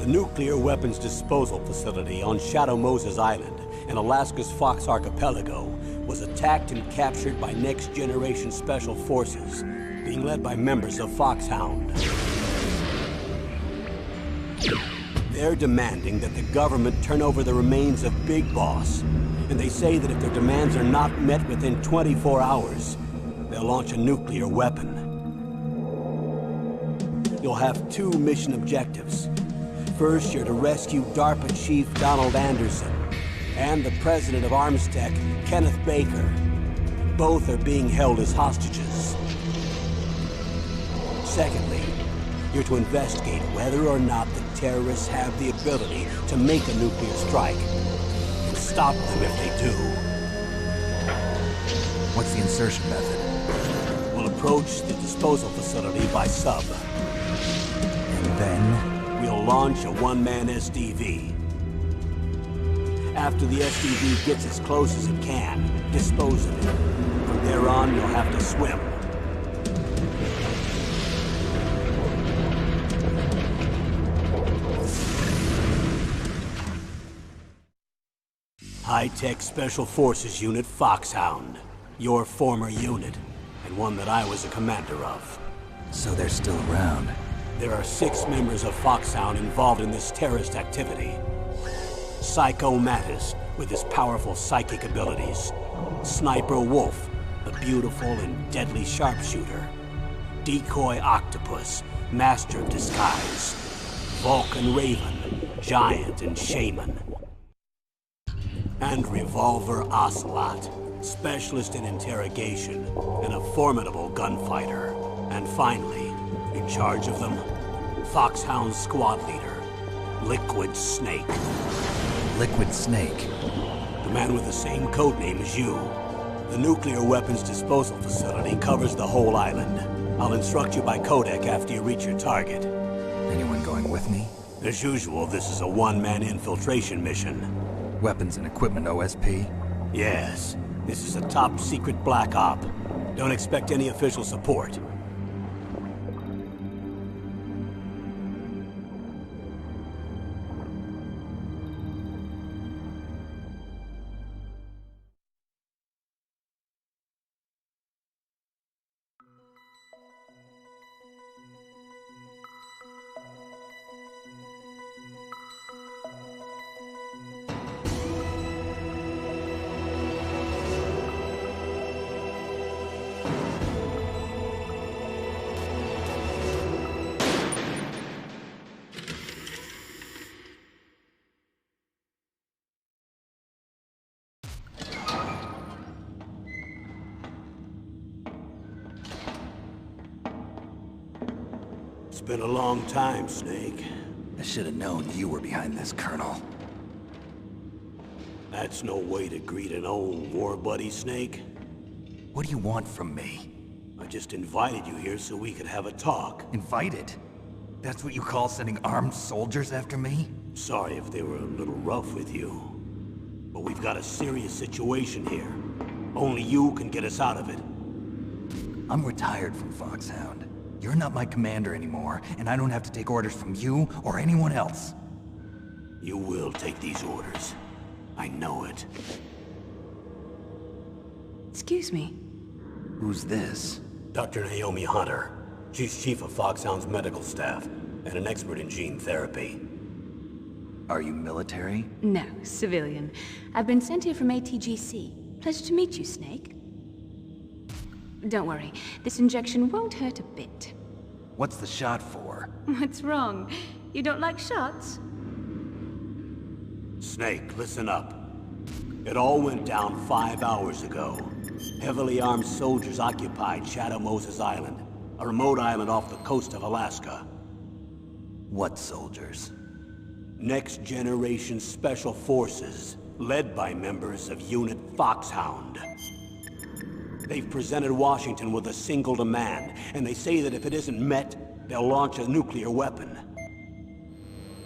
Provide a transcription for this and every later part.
The nuclear weapons disposal facility on Shadow Moses Island in Alaska's Fox Archipelago was attacked and captured by next-generation special forces, being led by members of Foxhound. They're demanding that the government turn over the remains of Big Boss, and they say that if their demands are not met within 24 hours, they'll launch a nuclear weapon. You'll have two mission objectives. First, you're to rescue DARPA Chief Donald Anderson and the president of Armstech, Kenneth Baker. Both are being held as hostages. Secondly, you're to investigate whether or not the terrorists have the ability to make a nuclear strike and stop them if they do. What's the insertion method? We'll approach the disposal facility by sub. And then? We'll launch a one-man SDV. After the SDV gets as close as it can, dispose of it. From there on, you'll have to swim. High-Tech Special Forces Unit Foxhound. Your former unit, and one that I was a commander of. So they're still around. There are 6 members of Foxhound involved in this terrorist activity. Psycho Mattis, with his powerful psychic abilities. Sniper Wolf, the beautiful and deadly sharpshooter. Decoy Octopus, master of disguise. Vulcan Raven, giant and shaman. And Revolver Ocelot, specialist in interrogation and a formidable gunfighter. And finally, in charge of them, Foxhound's squad leader, Liquid Snake. Liquid Snake? The man with the same codename as you. The nuclear weapons disposal facility covers the whole island. I'll instruct you by codec after you reach your target. Anyone going with me? As usual, this is a one-man infiltration mission. Weapons and equipment OSP? Yes. This is a top-secret black op. Don't expect any official support. It's been a long time, Snake. I should have known you were behind this, Colonel. That's no way to greet an old war buddy, Snake. What do you want from me? I just invited you here so we could have a talk. Invited? That's what you call sending armed soldiers after me? Sorry if they were a little rough with you. But we've got a serious situation here. Only you can get us out of it. I'm retired from Foxhound. You're not my commander anymore, and I don't have to take orders from you or anyone else. You will take these orders. I know it. Excuse me. Who's this? Dr. Naomi Hunter. She's chief of Foxhound's medical staff, and an expert in gene therapy. Are you military? No, civilian. I've been sent here from ATGC. Pleasure to meet you, Snake. Don't worry, this injection won't hurt a bit. What's the shot for? What's wrong? You don't like shots? Snake, listen up. It all went down 5 hours ago. Heavily armed soldiers occupied Shadow Moses Island, a remote island off the coast of Alaska. What soldiers? Next generation special forces, led by members of Unit Foxhound. They've presented Washington with a single demand, and they say that if it isn't met, they'll launch a nuclear weapon.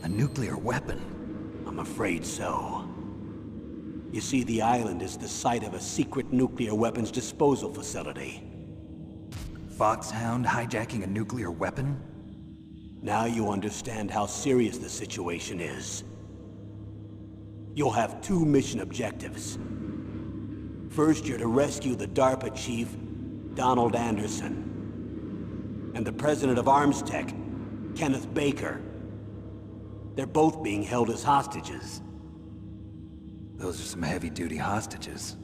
A nuclear weapon? I'm afraid so. You see, the island is the site of a secret nuclear weapons disposal facility. Foxhound hijacking a nuclear weapon? Now you understand how serious the situation is. You'll have two mission objectives. First, you're to rescue the DARPA chief, Donald Anderson, and the president of Arms Tech, Kenneth Baker. They're both being held as hostages. Those are some heavy-duty hostages.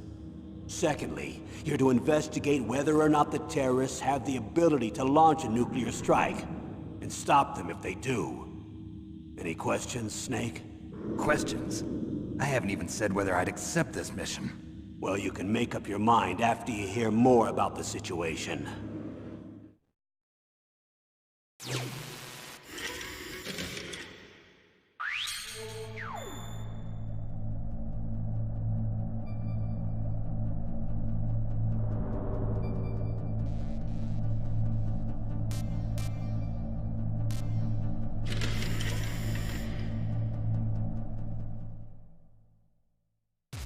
Secondly, you're to investigate whether or not the terrorists have the ability to launch a nuclear strike, and stop them if they do. Any questions, Snake? Questions? I haven't even said whether I'd accept this mission. Well, you can make up your mind after you hear more about the situation.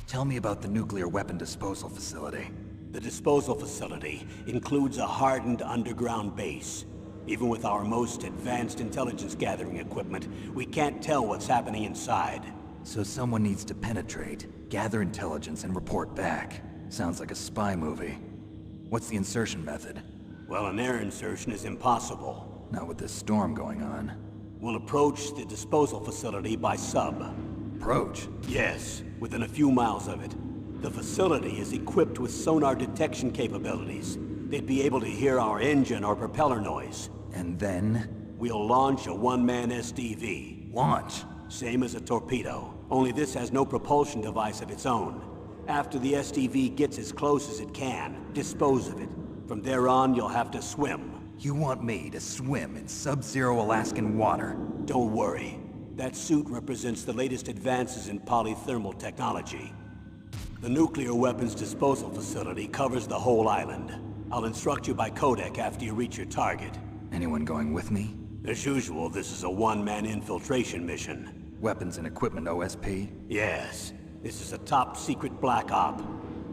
Tell me about the nuclear weapon disposal facility. The disposal facility includes a hardened underground base. Even with our most advanced intelligence gathering equipment, we can't tell what's happening inside. So someone needs to penetrate, gather intelligence, and report back. Sounds like a spy movie. What's the insertion method? Well, an air insertion is impossible. Not with this storm going on. We'll approach the disposal facility by sub. Approach? Yes, within a few miles of it. The facility is equipped with sonar detection capabilities. They'd be able to hear our engine or propeller noise. And then? We'll launch a one-man SDV. Launch? Same as a torpedo, only this has no propulsion device of its own. After the SDV gets as close as it can, dispose of it. From there on, you'll have to swim. You want me to swim in sub-zero Alaskan water? Don't worry. That suit represents the latest advances in polythermal technology. The nuclear weapons disposal facility covers the whole island. I'll instruct you by codec after you reach your target. Anyone going with me? As usual, this is a one-man infiltration mission. Weapons and equipment OSP? Yes. This is a top-secret black op.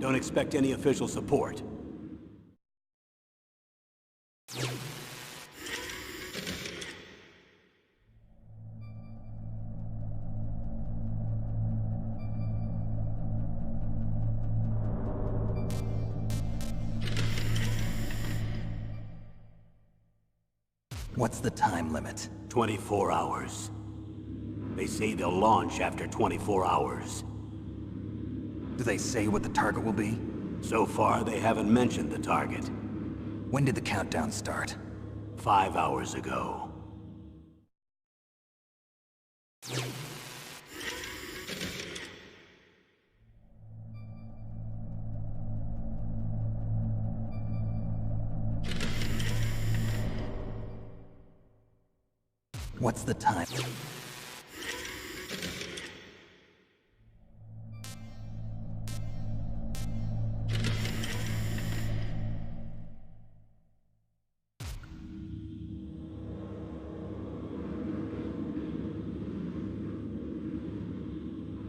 Don't expect any official support. What's the time limit? 24 hours. They say they'll launch after 24 hours. Do they say what the target will be? So far, they haven't mentioned the target. When did the countdown start? 5 hours ago. What's the time?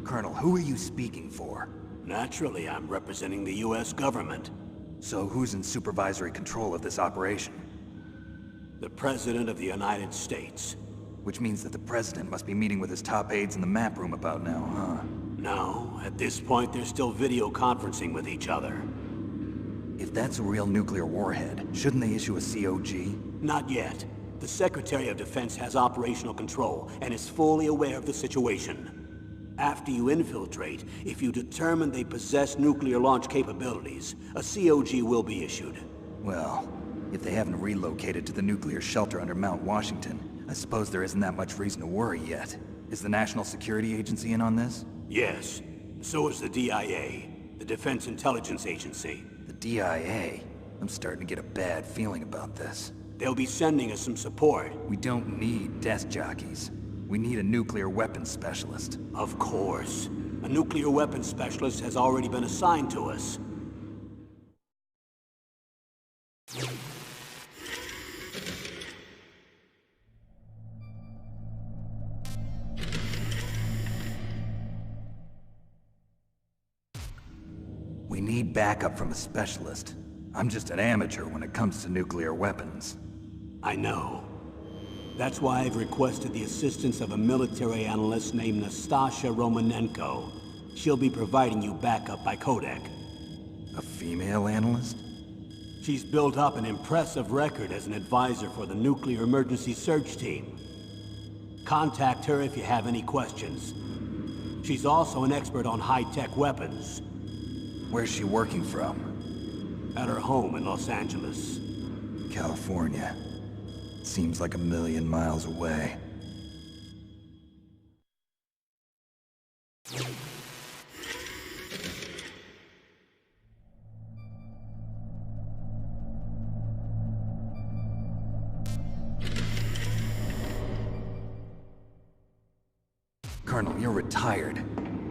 Colonel, who are you speaking for? Naturally, I'm representing the U.S. government. So who's in supervisory control of this operation? The President of the United States. Which means that the President must be meeting with his top aides in the map room about now, huh? No, at this point they're still video conferencing with each other. If that's a real nuclear warhead, shouldn't they issue a COG? Not yet. The Secretary of Defense has operational control and is fully aware of the situation. After you infiltrate, if you determine they possess nuclear launch capabilities, a COG will be issued. Well, if they haven't relocated to the nuclear shelter under Mount Washington, I suppose there isn't that much reason to worry yet. Is the National Security Agency in on this? Yes. So is the DIA, the Defense Intelligence Agency. The DIA? I'm starting to get a bad feeling about this. They'll be sending us some support. We don't need desk jockeys. We need a nuclear weapons specialist. Of course. A nuclear weapons specialist has already been assigned to us. We need backup from a specialist. I'm just an amateur when it comes to nuclear weapons. I know. That's why I've requested the assistance of a military analyst named Nastasha Romanenko. She'll be providing you backup by Kodak. A female analyst? She's built up an impressive record as an advisor for the Nuclear Emergency Search Team. Contact her if you have any questions. She's also an expert on high-tech weapons. Where's she working from? At her home in Los Angeles. California. Seems like a million miles away. Colonel, you're retired.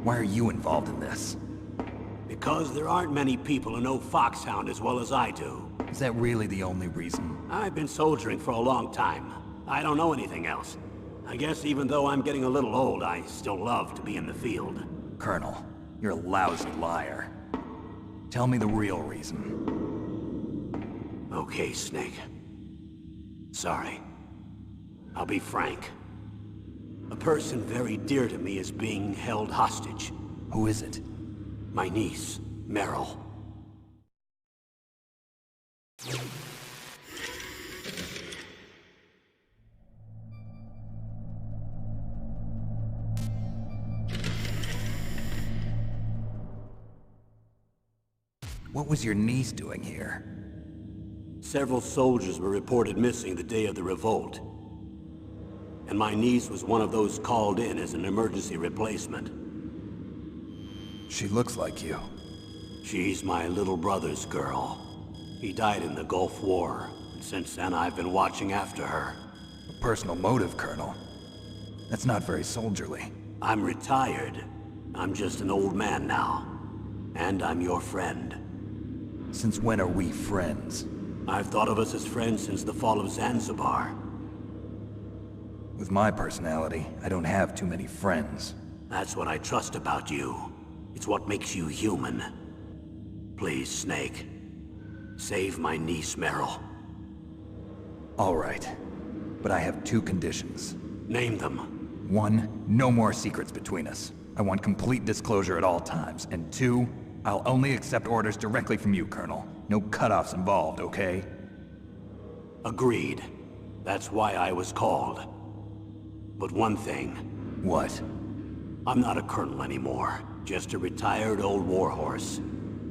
Why are you involved in this? Because there aren't many people who know Foxhound as well as I do. Is that really the only reason? I've been soldiering for a long time. I don't know anything else. I guess even though I'm getting a little old, I still love to be in the field. Colonel, you're a lousy liar. Tell me the real reason. Okay, Snake. Sorry. I'll be frank. A person very dear to me is being held hostage. Who is it? My niece, Meryl. What was your niece doing here? Several soldiers were reported missing the day of the revolt. And my niece was one of those called in as an emergency replacement. She looks like you. She's my little brother's girl. He died in the Gulf War, and since then I've been watching after her. A personal motive, Colonel. That's not very soldierly. I'm retired. I'm just an old man now. And I'm your friend. Since when are we friends? I've thought of us as friends since the fall of Zanzibar. With my personality, I don't have too many friends. That's what I trust about you. It's what makes you human. Please, Snake. Save my niece, Meryl. All right. But I have two conditions. Name them. 1, no more secrets between us. I want complete disclosure at all times. And 2, I'll only accept orders directly from you, Colonel. No cutoffs involved, okay? Agreed. That's why I was called. But one thing. What? I'm not a colonel anymore. Just a retired old warhorse.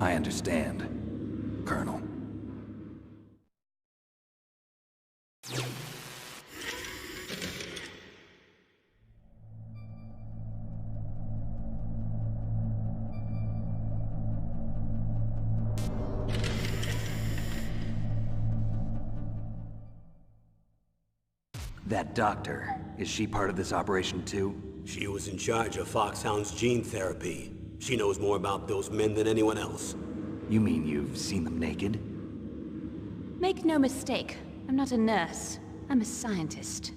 I understand, Colonel. That doctor, is she part of this operation too? She was in charge of Foxhound's gene therapy. She knows more about those men than anyone else. You mean you've seen them naked? Make no mistake, I'm not a nurse. I'm a scientist.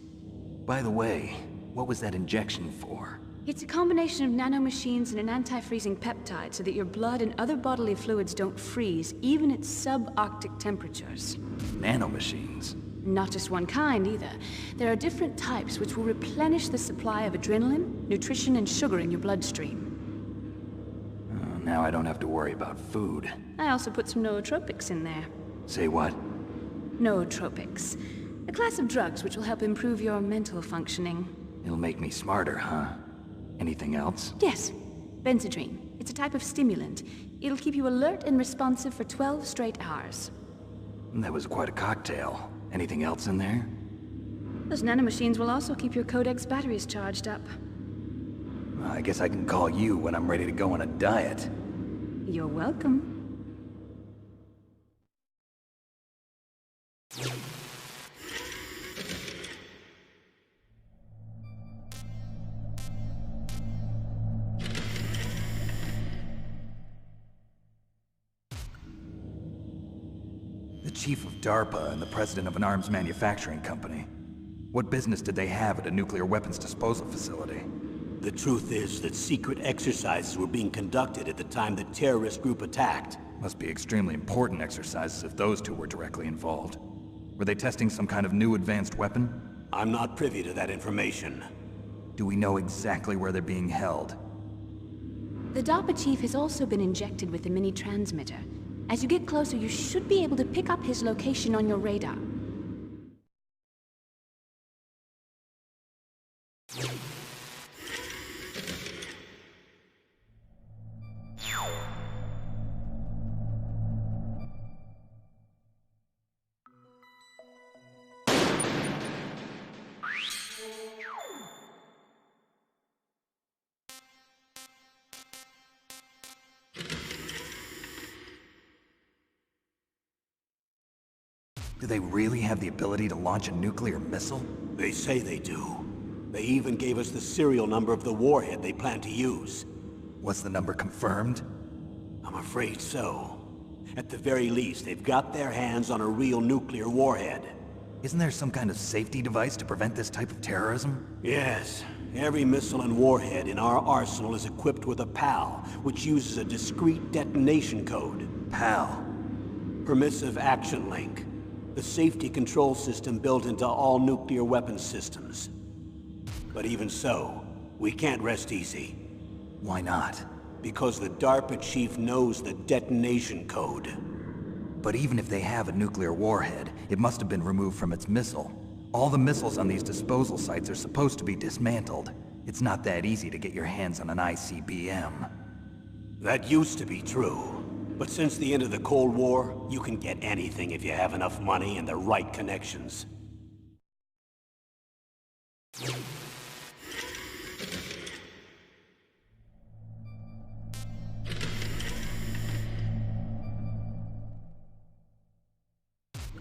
By the way, what was that injection for? It's a combination of nanomachines and an anti-freezing peptide so that your blood and other bodily fluids don't freeze, even at subarctic temperatures. Nanomachines? Not just one kind, either. There are different types which will replenish the supply of adrenaline, nutrition, and sugar in your bloodstream. Now I don't have to worry about food. I also put some nootropics in there. Say what? Nootropics. A class of drugs which will help improve your mental functioning. It'll make me smarter, huh? Anything else? Yes. Benzedrine. It's a type of stimulant. It'll keep you alert and responsive for 12 straight hours. That was quite a cocktail. Anything else in there? Those nanomachines will also keep your Codex batteries charged up. I guess I can call you when I'm ready to go on a diet. You're welcome. The chief of DARPA and the president of an arms manufacturing company. What business did they have at a nuclear weapons disposal facility? The truth is that secret exercises were being conducted at the time the terrorist group attacked. Must be extremely important exercises if those two were directly involved. Were they testing some kind of new advanced weapon? I'm not privy to that information. Do we know exactly where they're being held? The DARPA chief has also been injected with a mini-transmitter. As you get closer, you should be able to pick up his location on your radar. Do they really have the ability to launch a nuclear missile? They say they do. They even gave us the serial number of the warhead they plan to use. Was the number confirmed? I'm afraid so. At the very least, they've got their hands on a real nuclear warhead. Isn't there some kind of safety device to prevent this type of terrorism? Yes. Every missile and warhead in our arsenal is equipped with a PAL, which uses a discrete detonation code. PAL. Permissive Action Link. The safety control system built into all nuclear weapons systems. But even so, we can't rest easy. Why not? Because the DARPA chief knows the detonation code. But even if they have a nuclear warhead, it must have been removed from its missile. All the missiles on these disposal sites are supposed to be dismantled. It's not that easy to get your hands on an ICBM. That used to be true. But since the end of the Cold War, you can get anything if you have enough money and the right connections.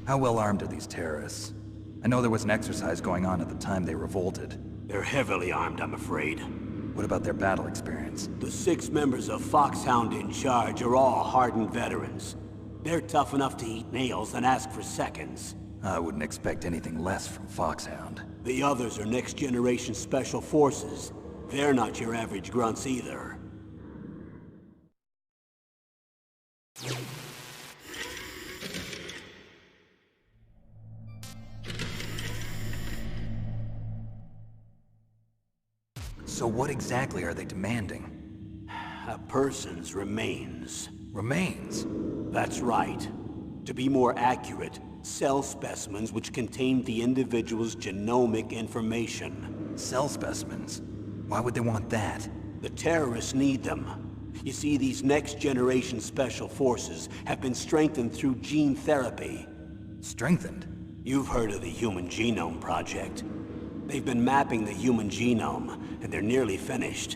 How well armed are these terrorists? I know there was an exercise going on at the time they revolted. They're heavily armed, I'm afraid. What about their battle experience? The 6 members of Foxhound in charge are all hardened veterans. They're tough enough to eat nails and ask for seconds. I wouldn't expect anything less from Foxhound. The others are next-generation special forces. They're not your average grunts either. So what exactly are they demanding? A person's remains. Remains? That's right. To be more accurate, cell specimens which contain the individual's genomic information. Cell specimens? Why would they want that? The terrorists need them. You see, these next-generation special forces have been strengthened through gene therapy. Strengthened? You've heard of the Human Genome Project. They've been mapping the human genome, and they're nearly finished.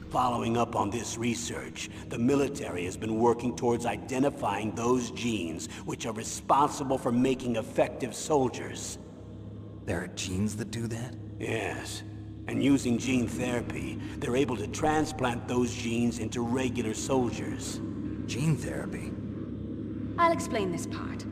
Following up on this research, the military has been working towards identifying those genes which are responsible for making effective soldiers. There are genes that do that? Yes. And using gene therapy, they're able to transplant those genes into regular soldiers. Gene therapy? I'll explain this part.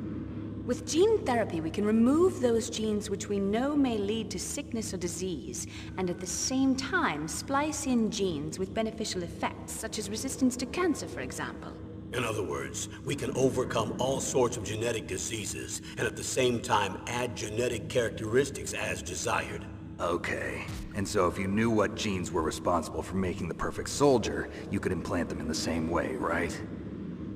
With gene therapy, we can remove those genes which we know may lead to sickness or disease, and at the same time splice in genes with beneficial effects, such as resistance to cancer, for example. In other words, we can overcome all sorts of genetic diseases, and at the same time add genetic characteristics as desired. Okay. And so if you knew what genes were responsible for making the perfect soldier, you could implant them in the same way, right?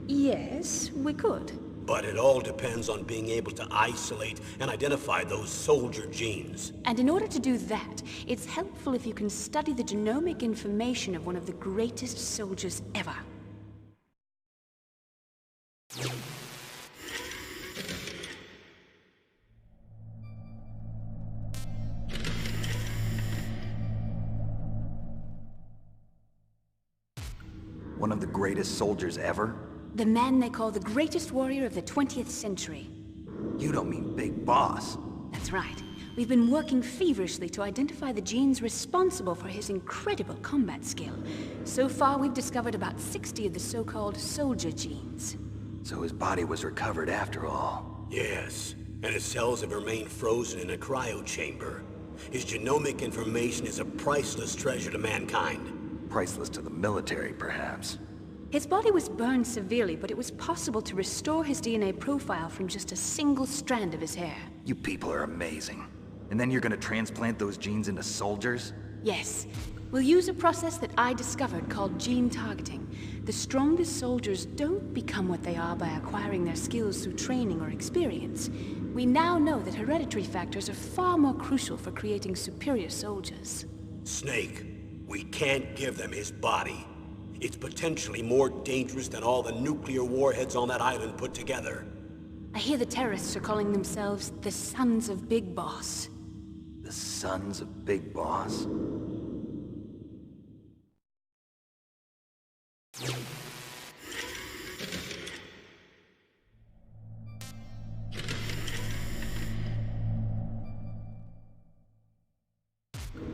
Yes, we could. But it all depends on being able to isolate and identify those soldier genes. And in order to do that, it's helpful if you can study the genomic information of one of the greatest soldiers ever. One of the greatest soldiers ever? The man they call the greatest warrior of the 20th century. You don't mean Big Boss. That's right. We've been working feverishly to identify the genes responsible for his incredible combat skill. So far, we've discovered about 60 of the so-called soldier genes. So his body was recovered after all. Yes, and his cells have remained frozen in a cryo chamber. His genomic information is a priceless treasure to mankind. Priceless to the military, perhaps. His body was burned severely, but it was possible to restore his DNA profile from just a single strand of his hair. You people are amazing. And then you're gonna transplant those genes into soldiers? Yes. We'll use a process that I discovered called gene targeting. The strongest soldiers don't become what they are by acquiring their skills through training or experience. We now know that hereditary factors are far more crucial for creating superior soldiers. Snake, we can't give them his body. It's potentially more dangerous than all the nuclear warheads on that island put together. I hear the terrorists are calling themselves the Sons of Big Boss. The Sons of Big Boss?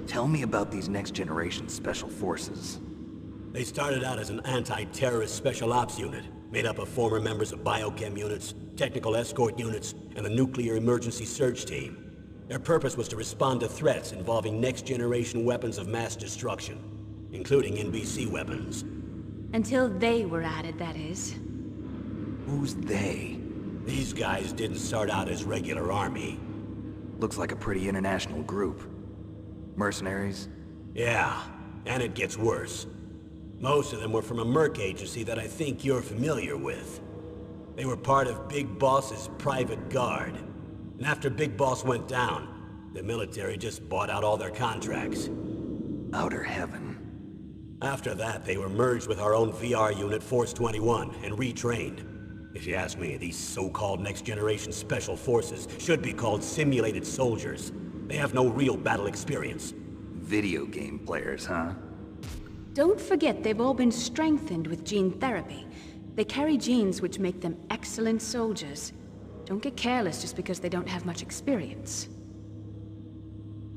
Tell me about these next-generation special forces. They started out as an anti-terrorist special ops unit, made up of former members of biochem units, technical escort units, and the nuclear emergency surge team. Their purpose was to respond to threats involving next-generation weapons of mass destruction, including NBC weapons. Until they were added, that is. Who's they? These guys didn't start out as regular army. Looks like a pretty international group. Mercenaries? Yeah, and it gets worse. Most of them were from a merc agency that I think you're familiar with. They were part of Big Boss's private guard. And after Big Boss went down, the military just bought out all their contracts. Outer heaven. After that, they were merged with our own VR unit, Force 21, and retrained. If you ask me, these so-called next-generation special forces should be called simulated soldiers. They have no real battle experience. Video game players, huh? Don't forget they've all been strengthened with gene therapy. They carry genes which make them excellent soldiers. Don't get careless just because they don't have much experience.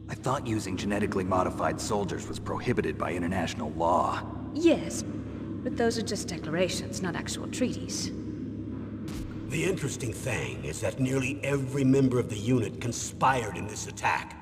I thought using genetically modified soldiers was prohibited by international law. Yes, but those are just declarations, not actual treaties. The interesting thing is that nearly every member of the unit conspired in this attack.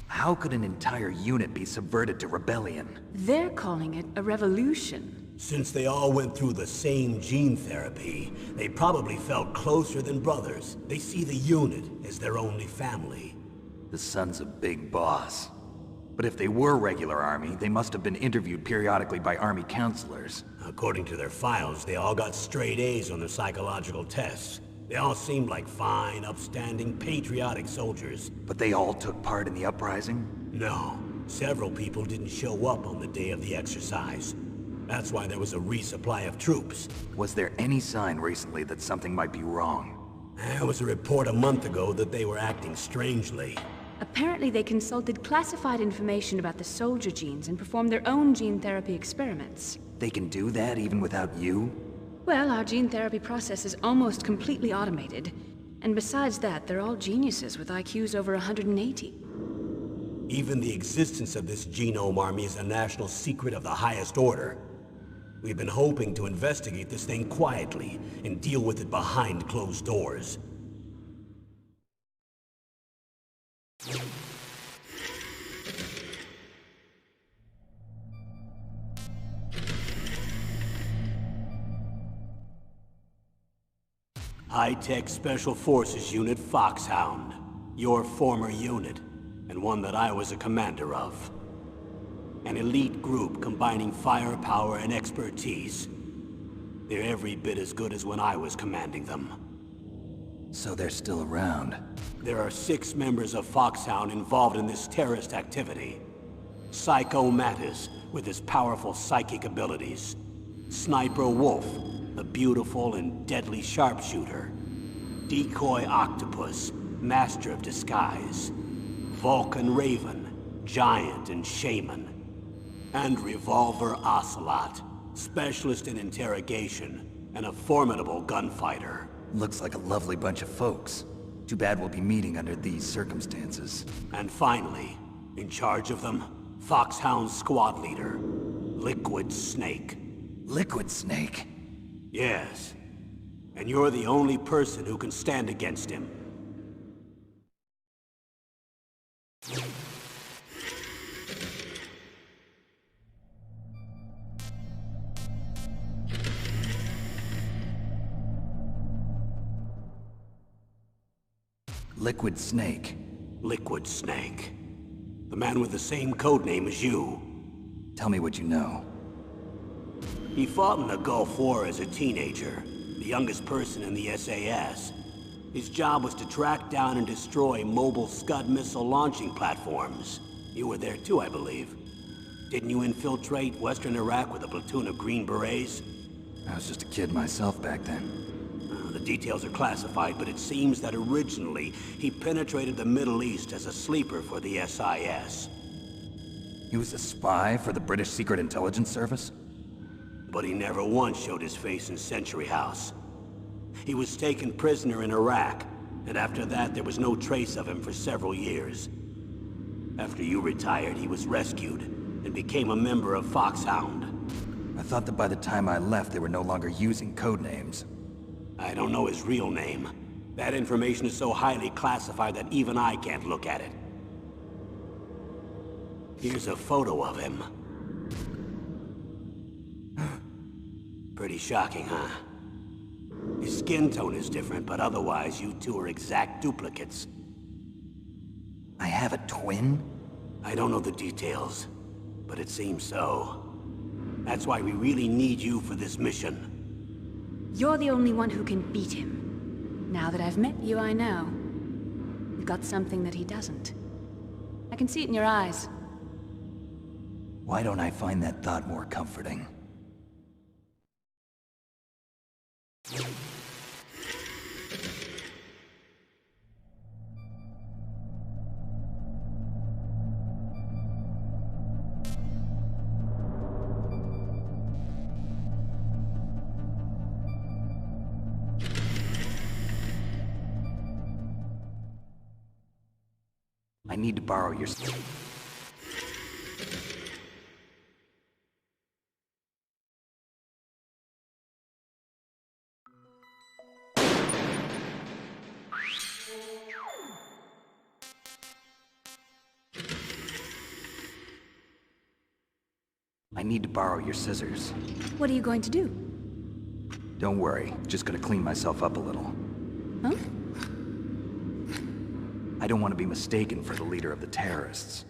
How could an entire unit be subverted to rebellion? They're calling it a revolution. Since they all went through the same gene therapy, they probably felt closer than brothers. They see the unit as their only family. The Sons of Big Boss. But if they were regular army, they must have been interviewed periodically by army counselors. According to their files, they all got straight A's on their psychological tests. They all seemed like fine, upstanding, patriotic soldiers. But they all took part in the uprising? No. Several people didn't show up on the day of the exercise. That's why there was a resupply of troops. Was there any sign recently that something might be wrong? There was a report a month ago that they were acting strangely. Apparently they consulted classified information about the soldier genes and performed their own gene therapy experiments. They can do that even without you? Well, our gene therapy process is almost completely automated. And besides that, they're all geniuses with IQs over 180. Even the existence of this genome army is a national secret of the highest order. We've been hoping to investigate this thing quietly and deal with it behind closed doors. High-Tech Special Forces Unit Foxhound. Your former unit, and one that I was a commander of. An elite group combining firepower and expertise. They're every bit as good as when I was commanding them. So they're still around. There are 6 members of Foxhound involved in this terrorist activity. Psycho Mattis, with his powerful psychic abilities. Sniper Wolf, the beautiful and deadly sharpshooter. Decoy Octopus, master of disguise. Vulcan Raven, giant and shaman. And Revolver Ocelot, specialist in interrogation and a formidable gunfighter. Looks like a lovely bunch of folks. Too bad we'll be meeting under these circumstances. And finally, in charge of them, Foxhound's squad leader, Liquid Snake. Liquid Snake? Yes. And you're the only person who can stand against him. Liquid Snake. Liquid Snake. The man with the same code name as you. Tell me what you know. He fought in the Gulf War as a teenager, the youngest person in the SAS. His job was to track down and destroy mobile Scud missile launching platforms. You were there too, I believe. Didn't you infiltrate Western Iraq with a platoon of Green Berets? I was just a kid myself back then. The details are classified, but it seems that originally he penetrated the Middle East as a sleeper for the SIS. He was a spy for the British Secret Intelligence Service? But he never once showed his face in Century House. He was taken prisoner in Iraq, and after that there was no trace of him for several years. After you retired, he was rescued and became a member of Foxhound. I thought that by the time I left they were no longer using code names. I don't know his real name. That information is so highly classified that even I can't look at it. Here's a photo of him. Pretty shocking, huh? His skin tone is different, but otherwise you two are exact duplicates. I have a twin? I don't know the details, but it seems so. That's why we really need you for this mission. You're the only one who can beat him. Now that I've met you, I know. You've got something that he doesn't. I can see it in your eyes. Why don't I find that thought more comforting? I need to borrow your... I need to borrow your scissors. What are you going to do? Don't worry, just gonna clean myself up a little. Huh? I don't want to be mistaken for the leader of the terrorists.